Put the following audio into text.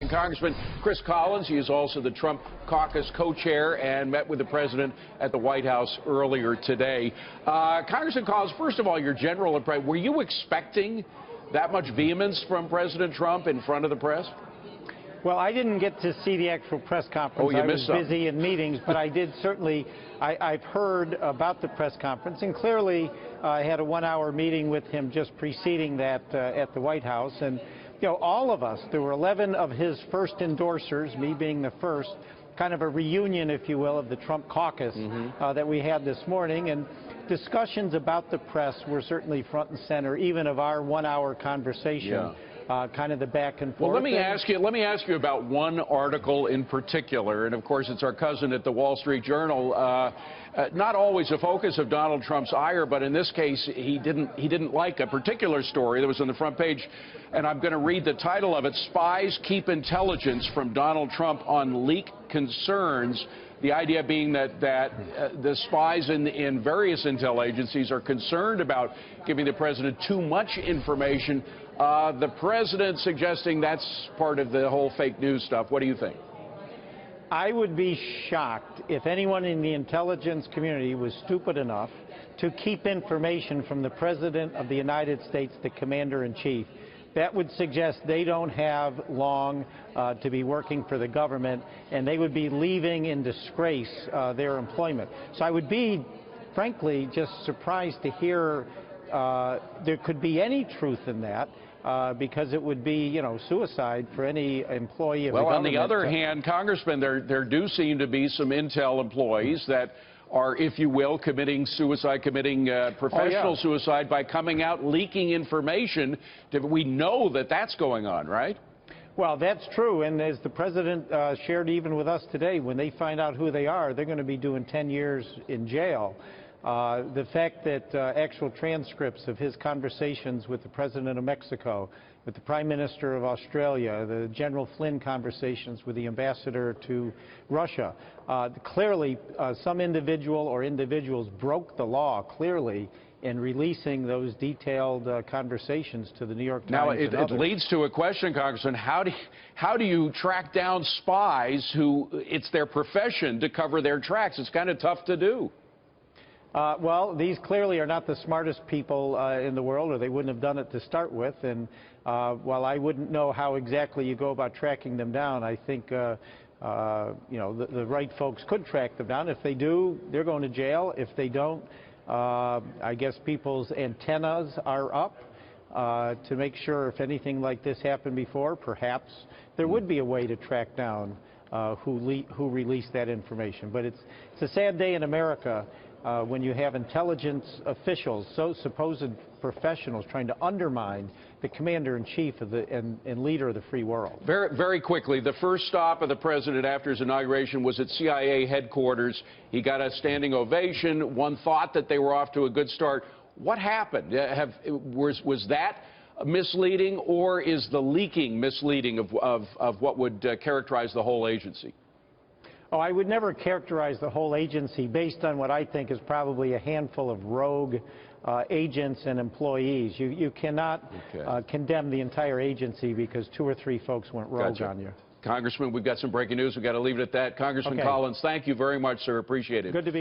Congressman Chris Collins, he is also the Trump Caucus Co-Chair and met with the president at the White House earlier today. Congressman Collins, first of all, your general impression, were you expecting that much vehemence from President Trump in front of the press? Well, I didn't get to see the actual press conference. Oh, you I missed was busy in meetings, but I did certainly, I've heard about the press conference, and clearly I had a one-hour meeting with him just preceding that at the White House. And, you know, all of us, there were 11 of his first endorsers, me being the first, kind of a reunion, if you will, of the Trump caucus that we had this morning. And discussions about the press were certainly front and center, even of our one-hour conversation. Yeah. Kind of the back and forth. Well, let me ask you about one article in particular, and of course it's our cousin at the Wall Street Journal. Not always a focus of Donald Trump's ire, but in this case he didn't like a particular story that was on the front page, and I'm going to read the title of it: "Spies Keep Intelligence from Donald Trump on Leak Concerns." The idea being that the spies in various intel agencies are concerned about giving the president too much information. The president suggesting that's part of the whole fake news stuff. What do you think? I would be shocked if anyone in the intelligence community was stupid enough to keep information from the President of the United States, the Commander-in-Chief. That would suggest they don't have long to be working for the government, and they would be leaving in disgrace their employment. So I would be, frankly, just surprised to hear there could be any truth in that. Because it would be, you know, suicide for any employee of the government. Well, on the other hand, Congressman, there do seem to be some intel employees that are, if you will, committing suicide, professional suicide by coming out leaking information. We know that that's going on, right? Well, that's true, and as the president shared even with us today, when they find out who they are, they're going to be doing 10 years in jail. The fact that actual transcripts of his conversations with the President of Mexico, with the Prime Minister of Australia, the General Flynn conversations with the Ambassador to Russia, clearly some individual or individuals broke the law clearly in releasing those detailed conversations to the New York Times. Now, it leads to a question, Congressman. How do you track down spies who it's their profession to cover their tracks? It's kind of tough to do. Well, these clearly are not the smartest people in the world, or they wouldn't have done it to start with. And while I wouldn't know how exactly you go about tracking them down, I think you know, the right folks could track them down. If they do, they're going to jail. If they don't, I guess people's antennas are up to make sure if anything like this happened before, perhaps there would be a way to track down who released that information. But it's a sad day in America. When you have intelligence officials, so supposed professionals, trying to undermine the commander-in-chief and leader of the free world. Very, very quickly, the first stop of the president after his inauguration was at CIA headquarters. He got a standing ovation. One thought that they were off to a good start. What happened? Was that misleading, or is the leaking misleading of what would characterize the whole agency? Oh, I would never characterize the whole agency based on what I think is probably a handful of rogue agents and employees. You cannot condemn the entire agency because 2 or 3 folks went rogue on you. Congressman, we've got some breaking news. We've got to leave it at that. Congressman Collins, thank you very much, sir. Appreciate it. Good to be